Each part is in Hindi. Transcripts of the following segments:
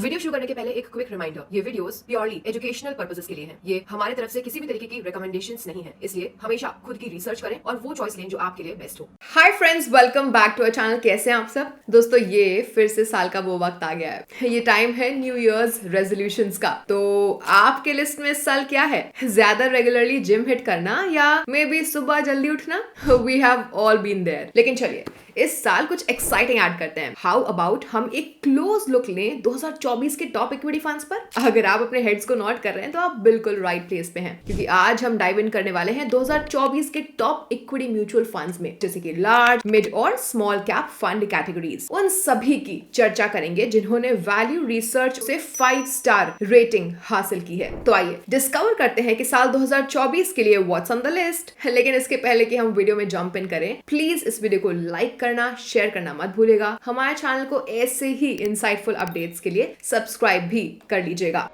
वीडियो शुरू करने के पहले एक क्विक रिमाइंडर, ये वीडियोस प्योरली एजुकेशनल पर्पसेस के लिए हैं। ये हमारे तरफ से किसी भी तरीके की रिकमेंडेशंस नहीं है, इसलिए हमेशा खुद की रिसर्च करें और वो चॉइस लें जो आपके लिए बेस्ट हो। Hi friends, welcome back to our channel. कैसे हैं आप सब दोस्तों? ये फिर से साल का वो वक्त आ गया है, ये टाइम है न्यू ईयर्स रेजोल्यूशंस का। तो आपके लिस्ट में इस साल क्या है? ज्यादा रेगुलरली जिम हिट करना या मे बी सुबह जल्दी उठना? We have all been there. लेकिन चलिए इस साल कुछ एक्साइटिंग ऐड करते हैं। हाउ अबाउट हम एक क्लोज लुक लें 2024 के टॉप इक्विटी फंड्स पर। अगर आप अपने हेड्स को नोट कर रहे हैं तो आप बिल्कुल राइट प्लेस पे हैं, क्योंकि आज हम डाइव इन करने वाले हैं 2024 के टॉप इक्विटी म्यूचुअल फंड्स में, जैसे कि लार्ज, मिड और स्मॉल कैप फंड कैटेगरीज। उन सभी की चर्चा करेंगे जिन्होंने वैल्यू रिसर्च से 5 स्टार रेटिंग हासिल की है। तो आइए डिस्कवर करते हैं कि साल 2024 के लिए व्हाट्स ऑन द लिस्ट। लेकिन इसके पहले कि हम वीडियो में जंप इन करें, प्लीज इस वीडियो को लाइक करना, शेयर करना मत भूलिएगा। हमारे चैनल को ऐसे ही इंसाइटफुल अपडेट्स के लिए सब्सक्राइब भी कर लीजिएगा।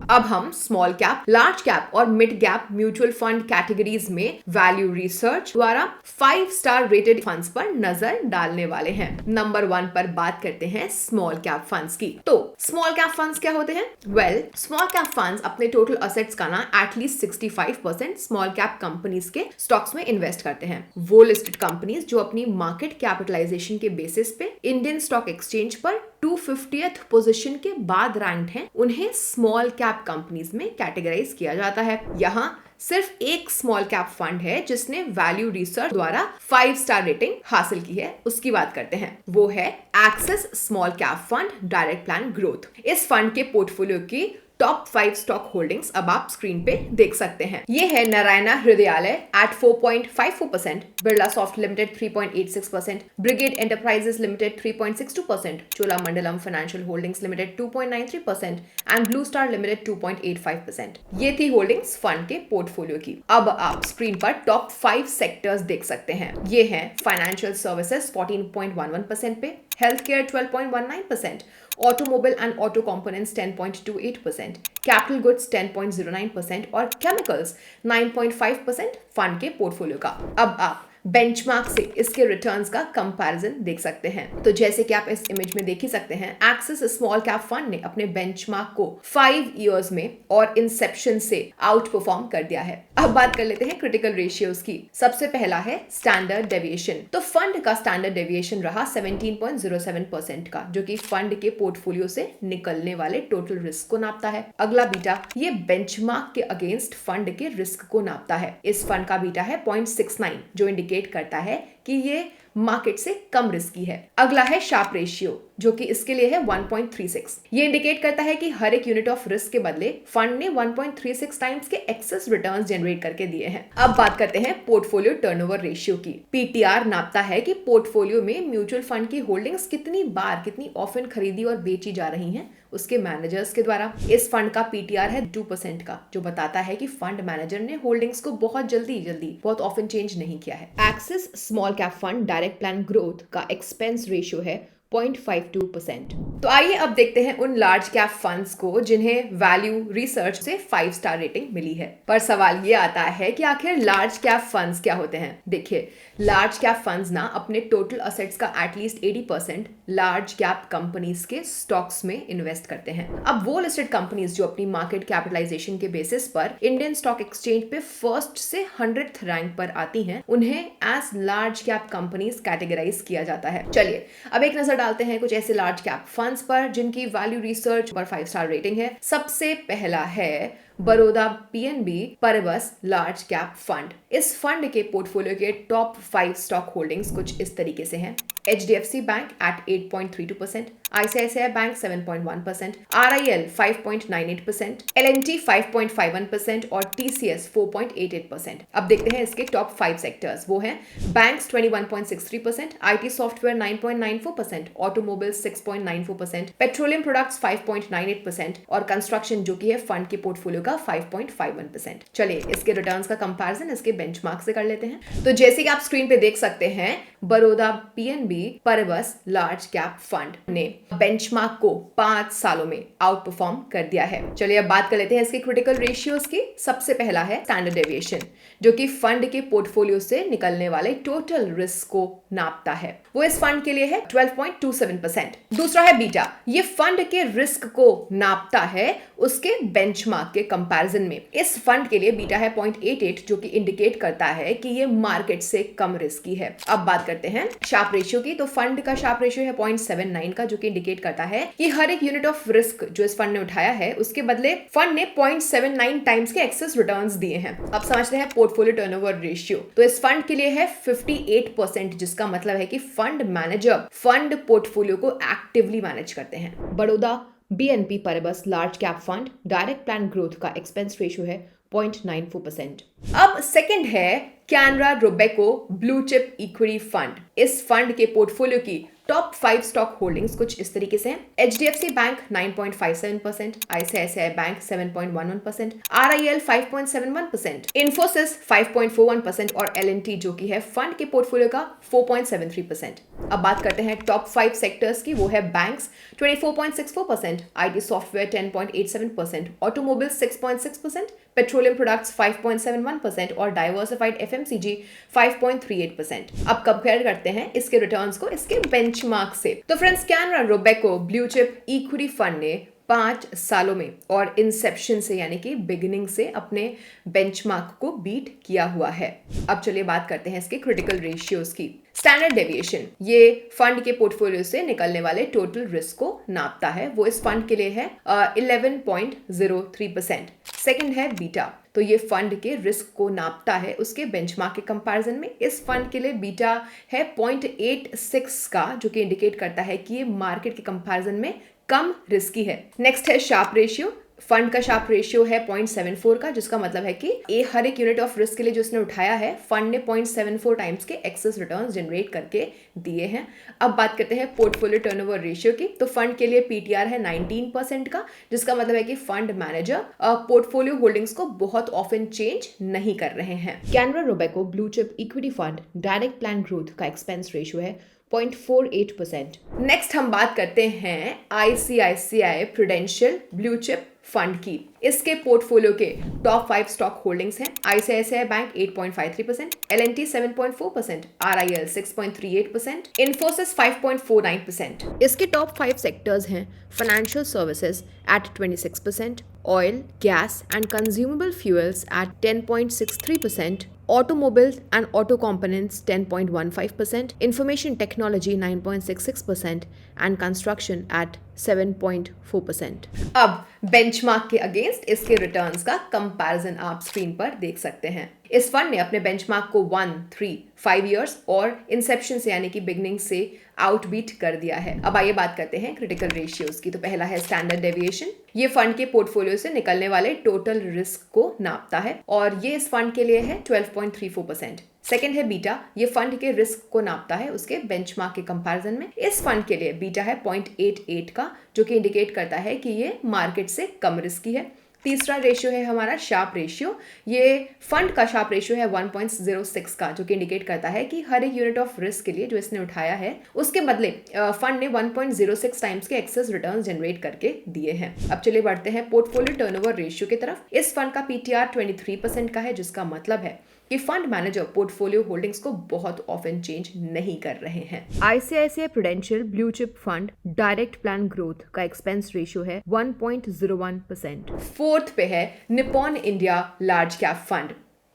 अब हम स्मॉल कैप, लार्ज कैप और mid cap mutual fund categories में वैल्यू रिसर्च द्वारा 5 स्टार रेटेड फंड्स पर नजर डालने वाले हैं। नंबर 1 पर बात करते हैं स्मॉल कैप फंड्स की। तो स्मॉल कैप फंड्स क्या होते हैं? वेल, स्मॉल कैप फंड्स अपने टोटल असेट्स का ना एटलीस्ट 65% स्मॉल कैप कंपनीज के स्टॉक्स में इन्वेस्ट करते हैं। वो लिस्टेड कंपनीज जो अपनी मार्केट कैपिटलाइजेशन के बेसिस पे इंडियन स्टॉक एक्सचेंज पर 250th पोजीशन के बाद रैंक्ड हैं, उन्हें स्मॉल कैप कंपनीज में कैटेगराइज किया जाता है। यहाँ सिर्फ एक स्मॉल कैप फंड है जिसने वैल्यू रिसर्च द्वारा 5 स्टार रेटिंग हासिल की है, उसकी बात करते हैं। वो है Axis small cap fund direct plan growth. इस फंड के पोर्टफोलियो की टॉप 5 स्टॉक होल्डिंग्स अब आप स्क्रीन पे देख सकते हैं। ये है Narayana Hrudayalaya at 4.54%, Birla soft limited 3.86%, Brigade enterprises limited 3.62%, Cholamandalam financial holdings limited 2.93% and Blue Star limited 2.85%। ये थी होल्डिंग्स फंड के पोर्टफोलियो की। अब आप स्क्रीन पर टॉप 5 सेक्टर्स देख सकते हैं। ये है फाइनेंशियल सर्विसेज 14.11% पे, health care 12.19%, automobile and auto components 10.28%, capital goods 10.09% और केमिकल्स 9.5% फंड के पोर्टफोलियो का। अब आप बेंचमार्क से इसके रिटर्न्स का कंपैरिजन देख सकते हैं। तो जैसे कि आप इस इमेज में देख ही सकते हैं, एक्सिस स्मॉल कैप फंड ने अपने बेंचमार्क को 5 इयर्स में और इंसेप्शन से आउट परफॉर्म कर दिया है। अब बात कर लेते हैं क्रिटिकल रेशियोज की। सबसे पहला है स्टैंडर्ड डेविएशन। तो फंड का स्टैंडर्ड डेविएशन रहा 17.07% का, जो कि फंड के पोर्टफोलियो से निकलने वाले टोटल रिस्क को नापता है। अगला बीटा, ये बेंचमार्क के अगेंस्ट फंड के रिस्क को नापता है। इस फंड का बीटा है 0.69, जो इंडिकेट करता है कि ये मार्केट से कम रिस्की है। अगला है शार्प रेशियो, जो कि इसके लिए है 1.36। ये इंडिकेट करता है कि हर एक यूनिट ऑफ रिस्क के बदले फंड ने 1.36 टाइम्स के एक्सेस रिटर्न्स जनरेट करके दिए हैं। अब बात करते हैं पोर्टफोलियो टर्नओवर रेशियो की। पीटीआर नापता है कि पोर्टफोलियो में म्यूचुअल फंड की होल्डिंग्स कितनी बार, कितनी ऑफन खरीदी और बेची जा रही हैं उसके मैनेजर्स के द्वारा। इस फंड का पीटीआर है 2% का, जो बताता है कि फंड मैनेजर ने होल्डिंग्स को बहुत जल्दी बहुत ऑफन चेंज नहीं किया है। Axis small cap fund direct plan growth का एक्सपेंस रेशियो है 0.52%। तो आइए अब देखते हैं उन लार्ज कैप फंड्स को जिन्हें वैल्यू रिसर्च से 5 स्टार रेटिंग मिली है। पर सवाल ये आता है कि आखिर लार्ज कैप फंड्स क्या होते हैं? देखिए, लार्ज कैप फंड्स ना अपने टोटल असेट्स का एटलीस्ट 80% लार्ज कैप कंपनीज के स्टॉक्स में इन्वेस्ट करते हैं। अब वो लिस्टेड कंपनीज जो अपनी मार्केट कैपिटलाइजेशन के बेसिस पर इंडियन स्टॉक एक्सचेंज पे फर्स्ट से 100th रैंक पर आती हैं, उन्हें as large cap companies categorise किया जाता है। चलिए अब एक नजर डालते हैं कुछ ऐसे लार्ज कैप फंड्स पर जिनकी वैल्यू रिसर्च पर 5 स्टार रेटिंग है। सबसे पहला है Baroda PNB Paribas large cap fund. इस फंड के पोर्टफोलियो के टॉप 5 स्टॉक होल्डिंग्स कुछ इस तरीके से हैं। HDFC bank at 8.32%, ICICI bank 7.1%, RIL 5.98%, L&T 5.51% और TCS 4.88%। अब देखते हैं इसके टॉप 5 सेक्टर्स। वो हैं banks 21.63%, IT software 9.94%, automobile 6.94%, petroleum products 5.98% और कंस्ट्रक्शन, जो कि है फंड के पोर्टफोलियो का 5.51%। चलिए इसके रिटर्न्स का कंपैरिजन इसके बेंचमार्क से कर लेते हैं। तो जैसे कि आप स्क्रीन पे देख सकते हैं, Baroda PNB Paribas large cap fund ने बेंचमार्क को 5 सालों में आउट परफॉर्म कर दिया है। चलिए अब बात कर लेते हैं इसके क्रिटिकल रेशियोज की। सबसे पहला है स्टैंडर्ड डेविएशन, जो कि फंड के पोर्टफोलियो से निकलने वाले टोटल रिस्क को नापता है। वो इस फंड के लिए है 12.27%। दूसरा है बीटा, ये फंड के रिस्क को नापता है उसके बेंचमार्क के कंपैरिजन में। इस फंड के लिए बीटा है 0.88, जो कि इंडिकेट करता है कि ये मार्केट से कम रिस्की है। अब बात करते हैं शार्प रेशियो की। तो फंड का शार्प रेशियो है 0.79 का, जो कि इंडिकेट करता है कि हर एक यूनिट ऑफ रिस्क जो इस फंड ने उठाया है उसके बदले फंड ने 0.79 टाइम्स के एक्सेस रिटर्न्स दिए हैं। अब समझते हैं पोर्टफोलियो टर्नओवर रेशियो। तो इस फंड के लिए है 58%, जिसका मतलब है कि फंड मैनेजर फंड पोर्टफोलियो को एक्टिवली मैनेज करते हैं। Baroda BNP Paribas large cap fund direct plan growth का एक्सपेंस रेशियो है 0.94%। अब सेकंड है Canara Robeco blue chip equity fund. इस फंड के पोर्टफोलियो की टॉप 5 स्टॉक होल्डिंग्स कुछ इस तरीके से हैं। HDFC bank 9.57%, ICICI bank 7.11%, RIL 5.71%, Infosys 5.41% और L&T जो कि है फंड के पोर्टफोलियो का 4.73%। अब बात करते हैं टॉप 5 सेक्टर्स की। वो है banks 24.64%, IT software 10.87%, automobile 6.6%, petroleum products 5.71% और डाइवर्सिफाइड FMCG 5.38%। अब कंपेयर करते हैं इसके रिटर्न्स को इसके बेंचमार्क से। तो friends, Canara Robeco blue chip equity fund ने 5 सालों में और इंसेप्शन से यानी कि बिगिनिंग से अपने बेंचमार्क को बीट किया हुआ है। अब चलिए बात करते हैं इसके क्रिटिकल रेशियोज की। स्टैंडर्ड डेविएशन, ये फंड के पोर्टफोलियो से निकलने वाले टोटल रिस्क को नापता है। वो इस फंड के लिए है 11.03%। सेकंड है बीटा, तो ये फंड के रिस्क को नापता है उसके बेंचमार्क के कंपैरिजन में। इस फंड के लिए बीटा है 0.86 का, जो कि इंडिकेट करता है कि ये मार्केट के कंपैरिजन में कम रिस्की है। नेक्स्ट है शार्प रेशियो। फंड का शार्प रेशियो है 0.74 का, जिसका मतलब है कि हर एक यूनिट ऑफ रिस्क के लिए जो उसने उठाया है फंड ने 0.74 टाइम्स के एक्सेस रिटर्न्स जनरेट करके दिए हैं। अब बात करते हैं पोर्टफोलियो टर्नओवर रेशियो की। तो फंड के लिए पीटीआर है 19% का, जिसका मतलब है कि फंड मैनेजर पोर्टफोलियो होल्डिंग्स को बहुत ऑफन चेंज नहीं कर रहे हैं। Canara Robeco blue chip equity fund direct plan growth का एक्सपेंस रेशियो है 0.48%। नेक्स्ट हम बात करते हैं ICICI prudential blue chip fund की। इसके पोर्टफोलियो के टॉप 5 स्टॉक होल्डिंग्स हैं। ICICI bank 8.53%, L&T 7.4%, RIL 6.38%, Infosys 5.49%। इसके टॉप 5 सेक्टर्स हैं financial services at 26%, oil, gas and consumable fuels at 10.63%, automobiles and auto components 10.15%, information technology 9.66% and construction at 7.4%। अब बेंचमार्क के अगेंस्ट इसके रिटर्न्स का कंपैरिजन आप स्क्रीन पर देख सकते हैं। इस फंड ने अपने बेंचमार्क को 1, 3, 5 इयर्स और इंसेप्शन से यानी कि बिगनिंग से आउटबीट कर दिया है। अब आइए बात करते हैं क्रिटिकल रेशियोज की। तो पहला है स्टैंडर्ड डेविएशन। ये फंड के पोर्टफोलियो से निकलने वाले टोटल रिस्क को नापता है और ये इस फंड के लिए है 12.34%। सेकंड है बीटा, ये फंड के रिस्क को नापता है उसके बेंचमार्क के कंपैरिजन में। इस फंड के लिए बीटा है 0.88 का, जो कि इंडिकेट करता है कि ये मार्केट से कम रिस्की है। तीसरा रेशियो है हमारा शार्प रेशियो। ये फंड का शार्प रेशियो है 1.06 का, जो कि इंडिकेट करता है कि हर एक यूनिट ऑफ रिस्क के लिए जो इसने उठाया है उसके बदले फंड ने 1.06 टाइम्स के एक्सेस रिटर्न्स जनरेट करके दिए हैं। अब चलिए बढ़ते हैं पोर्टफोलियो टर्नओवर रेशियो की तरफ। इस फंड का पीटीआर 23% का है, जिसका मतलब है कि फंड मैनेजर पोर्टफोलियो होल्डिंग्स को बहुत ऑफन चेंज नहीं कर रहे हैं। ICICI prudential blue chip fund direct plan growth का एक्सपेंस रेशियो है 1.01%। फोर्थ पे है Nippon India large cap fund.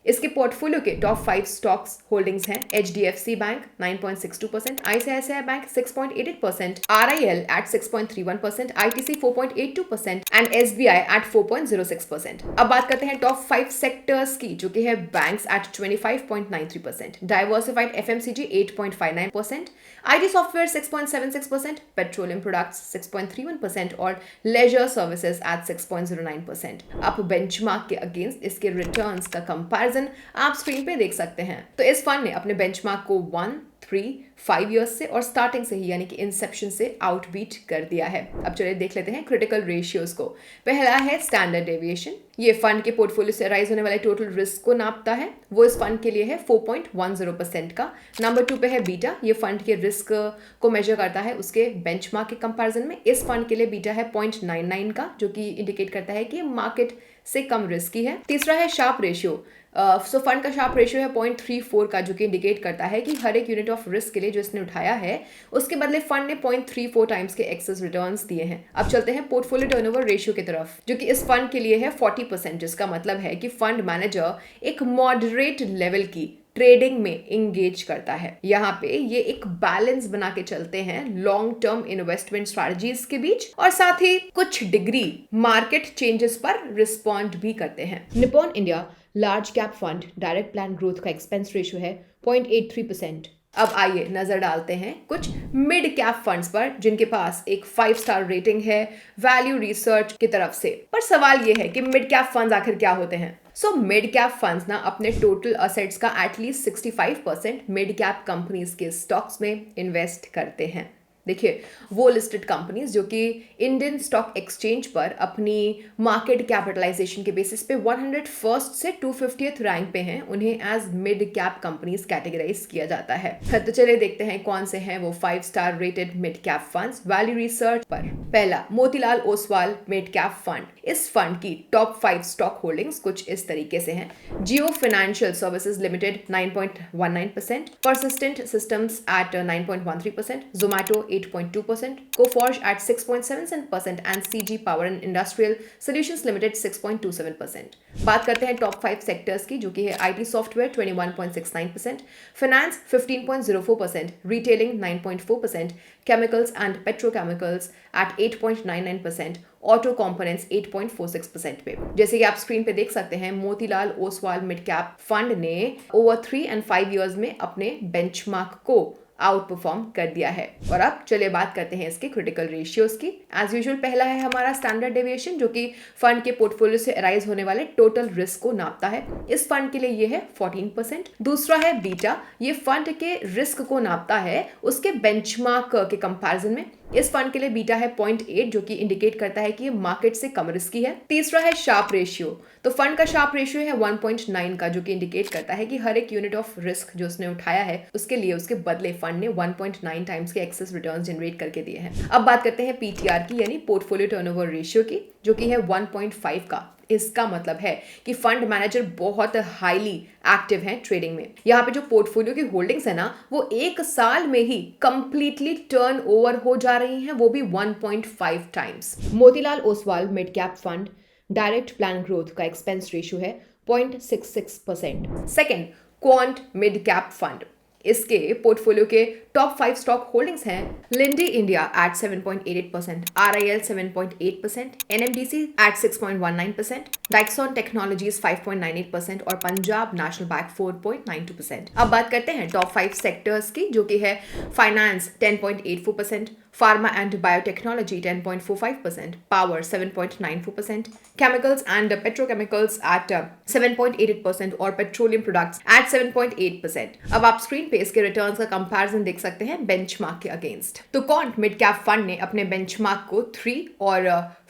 इसके पोर्टफोलियो के टॉप 5 स्टॉक्स होल्डिंग्स हैं। HDFC bank 9.62%, ICICI bank 6.88%, RIL at 6.31%, ITC 4.82% and SBI at 4.06%। अब बात करते हैं टॉप 5 सेक्टर्स की, जो कि है banks at 25.93%, diversified FMCG 8.59%, IT software 6.76%, petroleum products 6.31% और लेजर सर्विसेज at 6.09%। अब बेंचमार्क के अगेंस्ट इसके रिटर्न्स का कंपैरिजन कंपैरिजन आप स्क्रीन पे देख सकते हैं। तो इस फंड ने अपने बेंचमार्क को 1, 3, 5 ईयर्स से और स्टार्टिंग से ही यानी कि इंसेप्शन से आउटबीट कर दिया है। अब चलिए देख लेते हैं क्रिटिकल रेशियोज को। पहला है स्टैंडर्ड डेविएशन। ये फंड के पोर्टफोलियो से अराइज होने वाले टोटल रिस्क को नापता है। वो इस फंड के लिए है 4.10% का। नंबर 2 पे है बीटा। ये फंड के रिस्क को मेजर करता है उसके बेंचमार्क के कंपैरिजन में। इस फंड के लिए बीटा है 0.99 का, जो कि इंडिकेट करता है कि मार्केट से कम रिस्की है। तीसरा है शार्प रेशियो। सो फंड का शार्प रेशियो है 0.34 का, जो कि इंडिकेट करता है कि हर एक यूनिट ऑफ रिस्क के लिए जो इसने उठाया है उसके बदले फंड ने 0.34 टाइम्स के एक्सेस रिटर्न्स दिए हैं। अब चलते हैं पोर्टफोलियो टर्नओवर रेशियो की तरफ, जो कि इस फंड के लिए है 40%, जिसका मतलब है कि फंड मैनेजर एक मॉडरेट लेवल की ट्रेडिंग में इंगेज करता है। यहाँ पे ये एक बैलेंस बना के चलते हैं लॉन्ग टर्म इन्वेस्टमेंट स्ट्रैटेजीज के बीच और साथ ही कुछ डिग्री मार्केट चेंजेस पर रिस्पॉन्ड भी करते हैं। Nippon India large cap fund direct plan growth का एक्सपेंस रेशियो है 0.83%। अब आइए नजर डालते हैं कुछ मिड कैप फंड्स पर जिनके पास एक 5 स्टार रेटिंग है वैल्यू रिसर्च की तरफ से। पर सवाल ये है कि मिड कैप फंड्स आखिर क्या होते हैं। सो मिड कैप फंड्स ना अपने टोटल असेट्स का एटलीस्ट 65% मिड कैप कंपनीज के स्टॉक्स में इन्वेस्ट करते हैं। देखिए, वो लिस्टेड कंपनीज जो कि इंडियन स्टॉक एक्सचेंज पर अपनी मार्केट कैपिटलाइजेशन के बेसिस पे 101st से 250th रैंक पे हैं, उन्हें as mid cap companies categorise किया जाता है। तो चलिए देखते हैं कौन से हैं वो 5 star rated mid cap funds value research पर। पहला, Motilal Oswal mid cap fund. इस फंड की टॉप 5 स्टॉक होल्डिंग्स कुछ इस तरीके से हैं। Jio financial services limited 9.19%, persistent systems at 9.13%, Zomato 8.2%, Coforge at 6.77% and CG Power and Industrial Solutions Limited 6.27%. बात करते हैं टॉप 5 सेक्टर्स की, जो कि है IT software 21.69%, finance 15.04%, retailing 9.4%, chemicals and petrochemicals at 8.99%, auto components 8.46% पे। जैसे कि आप स्क्रीन पे देख सकते हैं, Motilal Oswal mid cap fund ने ओवर 3 and 5 इयर्स में अपने बेंचमार्क को आउट परफॉर्म कर दिया है। और अब चलिए बात करते हैं इसके क्रिटिकल रेशियोज की। एज यूजुअल पहला है हमारा स्टैंडर्ड डेविएशन, जो कि फंड के पोर्टफोलियो से अराइज होने वाले टोटल रिस्क को नापता है। इस फंड के लिए ये है 14%। दूसरा है बीटा। ये फंड के रिस्क को नापता है उसके बेंचमार्क के कंपैरिजन में। इस फंड के लिए बीटा है 0.8, जो कि इंडिकेट करता है कि ये मार्केट से कम रिस्की है। तीसरा है शार्प रेशियो। तो फंड का शार्प रेशियो है 1.9 का, जो कि इंडिकेट करता है कि हर एक यूनिट ऑफ रिस्क जो उसने उठाया है उसके लिए उसके बदले फंड ने 1.9 टाइम्स के एक्सेस रिटर्न्स जनरेट करके दिए हैं। अब बात करते हैं पीटीआर की, यानी पोर्टफोलियो टर्नओवर रेशियो की, जो कि है 1.5 का। इसका मतलब है कि फंड मैनेजर बहुत हाईली एक्टिव हैं ट्रेडिंग में। यहाँ पे जो पोर्टफोलियो की होल्डिंग्स है ना, वो एक साल में ही कंप्लीटली टर्न ओवर हो जा रही हैं, वो भी 1.5 times. Motilal Oswal mid cap fund direct plan growth का एक्सपेंस रेशियो है 0.66%। Second, quant mid cap fund. इसके पोर्टफोलियो के टॉप 5 स्टॉक होल्डिंग्स हैं Linde India at 7.88%, RIL 7.8%, NMDC at 6.19%, Dixon technologies 5.98% और पंजाब नेशनल बैंक 4.92%। अब बात करते हैं टॉप 5 सेक्टर्स की, जो कि है finance 10.84%, pharma and biotechnology 10.45%, power 7.94%, chemicals and petrochemicals at 7.88% और पेट्रोलियम प्रोडक्ट्स एट 7.8%। अब आप स्क्रीन पे इसके रिटर्न्स का कंपैरिजन देख सकते हैं बेंचमार्क के अगेंस्ट। तो क्वांट मिड कैप फंड ने अपने बेंचमार्क को 3 और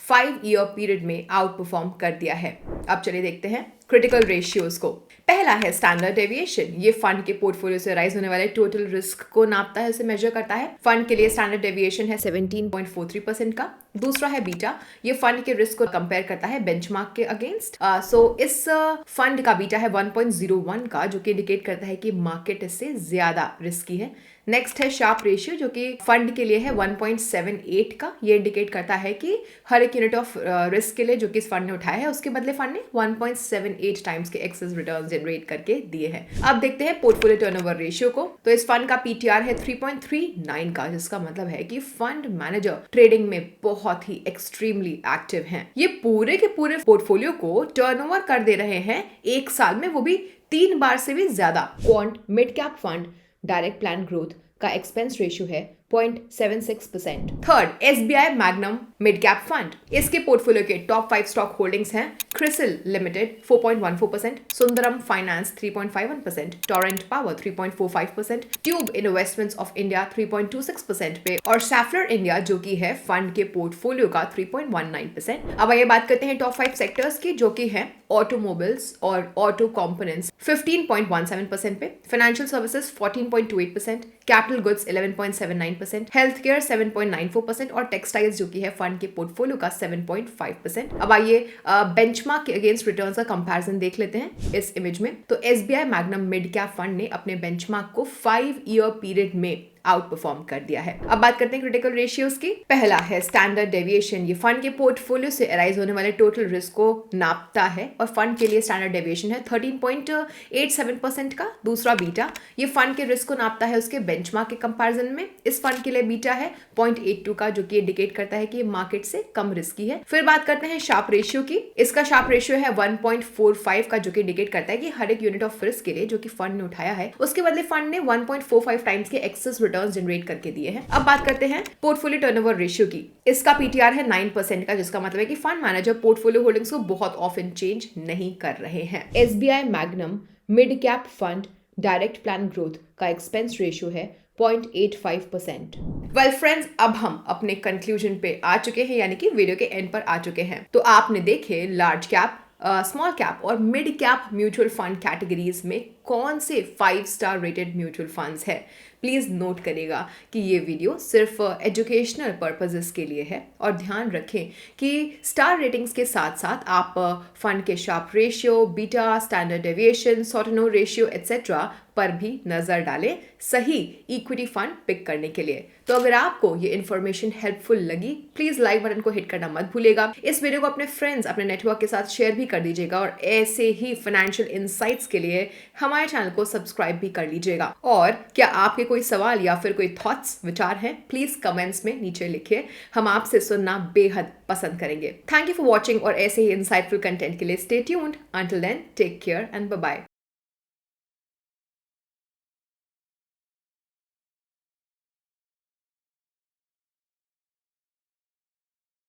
5 ईयर पीरियड में आउट परफॉर्म कर दिया है। अब चलिए देखते हैं क्रिटिकल रेशियोज को। पहला है स्टैंडर्ड डेविएशन। ये फंड के पोर्टफोलियो से राइज होने वाले टोटल रिस्क को नापता है, उसे मेजर करता है। फंड के लिए स्टैंडर्ड डेविएशन है 17.43% का। दूसरा है बीटा। ये फंड के रिस्क को कंपेयर करता है बेंचमार्क के अगेंस्ट। सो इस फंड का बीटा है 1.01 का, जो कि इंडिकेट करता है कि मार्केट इससे ज्यादा रिस्की है। नेक्स्ट है शार्प रेशियो, जो कि फंड के लिए है 1.78 का। ये इंडिकेट करता है कि हर एक यूनिट ऑफ रिस्क के लिए जो कि इस फंड ने उठाया है उसके बदले फंड ने 1.78 टाइम्स के एक्सेस रिटर्न जनरेट करके दिए हैं। अब देखते हैं पोर्टफोलियो टर्नओवर रेशियो को। तो इस फंड का पीटीआर है 3.39 का, जिसका मतलब है कि फंड मैनेजर ट्रेडिंग में बहुत ही एक्सट्रीमली एक्टिव हैं। ये पूरे के पूरे पोर्टफोलियो को टर्नओवर कर दे रहे हैं एक साल में, वो भी 3 बार से भी ज्यादा। Quant mid cap fund direct plan growth का एक्सपेंस रेशियो है 0.76%। Third, SBI magnum mid cap fund. इसके पोर्टफोलियो के टॉप 5 स्टॉक होल्डिंग्स हैं CRISIL limited 4.14%, Sundaram finance 3.51%, Torrent power 3.45%, tube investments of India 3.26% पे और सैफलर इंडिया जो कि है फंड के पोर्टफोलियो का 3.19%। अब आइए बात करते हैं टॉप 5 सेक्टर्स की, जो कि है ऑटोमोबाइल्स और ऑटो कंपोनेंट्स 15.17% पे, financial services 14.28%, capital goods 11.79%, health care 7.94% और टेक्सटाइल्स जो कि है फंड के पोर्टफोलियो का 7.5%। अब आइए बेंचमार्क के अगेंस्ट रिटर्न्स का कंपैरिजन देख लेते हैं इस इमेज में। तो SBI magnum mid cap fund ने अपने बेंचमार्क को 5 ईयर पीरियड में आउट परफॉर्म कर दिया है। अब बात करते हैं क्रिटिकल रेशियोज की। पहला है स्टैंडर्ड डेविएशन। ये फंड के पोर्टफोलियो से अराइज होने वाले टोटल रिस्क को नापता है और फंड के लिए स्टैंडर्ड डेविएशन है 13.87% का। दूसरा बीटा, ये फंड के रिस्क को नापता है उसके बेंचमार्क के कंपैरिजन में। इस फंड के लिए बीटा है 0.82 का, जो कि इंडिकेट करता है कि ये मार्केट से कम रिस्की है। फिर बात करते हैं शार्प रेशियो की। इसका शार्प रेशियो है 1.45 का, जो कि इंडिकेट करता है कि हर एक यूनिट ऑफ रिस्क के लिए जो कि फंड ने उठाया है उसके बदले फंड ने 1.45 टाइम्स के एक्सेस रिटर्न्स जनरेट करके दिए हैं। अब बात करते हैं पोर्टफोलियो टर्नओवर रेशियो की। इसका पीटीआर है 9% का, जिसका मतलब है कि फंड मैनेजर पोर्टफोलियो होल्डिंग्स को बहुत ऑफन चेंज नहीं कर रहे हैं। SBI magnum mid cap fund direct plan growth का एक्सपेंस रेशियो है 0.85%। वेल फ्रेंड्स, अब हम अपने कंक्लूजन पे आ चुके हैं, यानी कि वीडियो के एंड पर आ चुके हैं। तो आपने देखे लार्ज कैप, स्मॉल कैप और mid cap mutual fund categories में कौन से 5 स्टार रेटेड म्यूचुअल फंड्स है। प्लीज़ नोट करेगा कि ये वीडियो सिर्फ एजुकेशनल पर्पसेस के लिए है और ध्यान रखें कि स्टार रेटिंग्स के साथ साथ आप फंड के Sharpe ratio, beta, standard deviation, Sortino ratio etcetera पर भी नजर डालें सही इक्विटी फंड पिक करने के लिए। तो अगर आपको ये इन्फॉर्मेशन हेल्पफुल लगी, प्लीज लाइक बटन को हिट करना मत भूलिएगा। इस वीडियो को अपने फ्रेंड्स, अपने नेटवर्क के साथ शेयर भी कर दीजिएगा और ऐसे ही फाइनेंशियल इंसाइट्स के लिए हमारे चैनल को सब्सक्राइब भी कर लीजिएगा। और क्या आपके कोई सवाल या फिर कोई थॉट्स, विचार हैं, प्लीज कमेंट्स में नीचे लिखिए। हम आपसे सुनना बेहद पसंद करेंगे। थैंक यू फॉर वॉचिंग और ऐसे ही इंसाइटफुल कंटेंट के लिए stay tuned. Until then, take care and bye bye.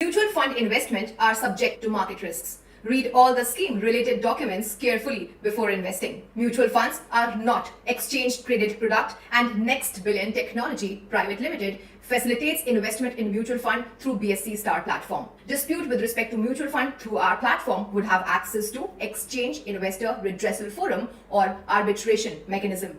Mutual fund investment are subject to market risks. Read all the scheme related documents carefully before investing. Mutual funds are not exchange traded product, and Next Billion Technology Private Limited facilitates investment in mutual fund through BSC Star platform. Dispute with respect to mutual fund through our platform would have access to exchange investor redressal forum or arbitration mechanism.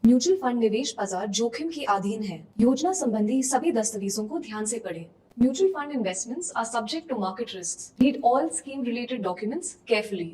Mutual fund निवेश बाजार जोखिम के अधीन है। योजना संबंधी सभी दस्तावेजों को ध्यान से पढ़ें। Mutual fund investments are subject to market risks. Read all scheme related documents carefully.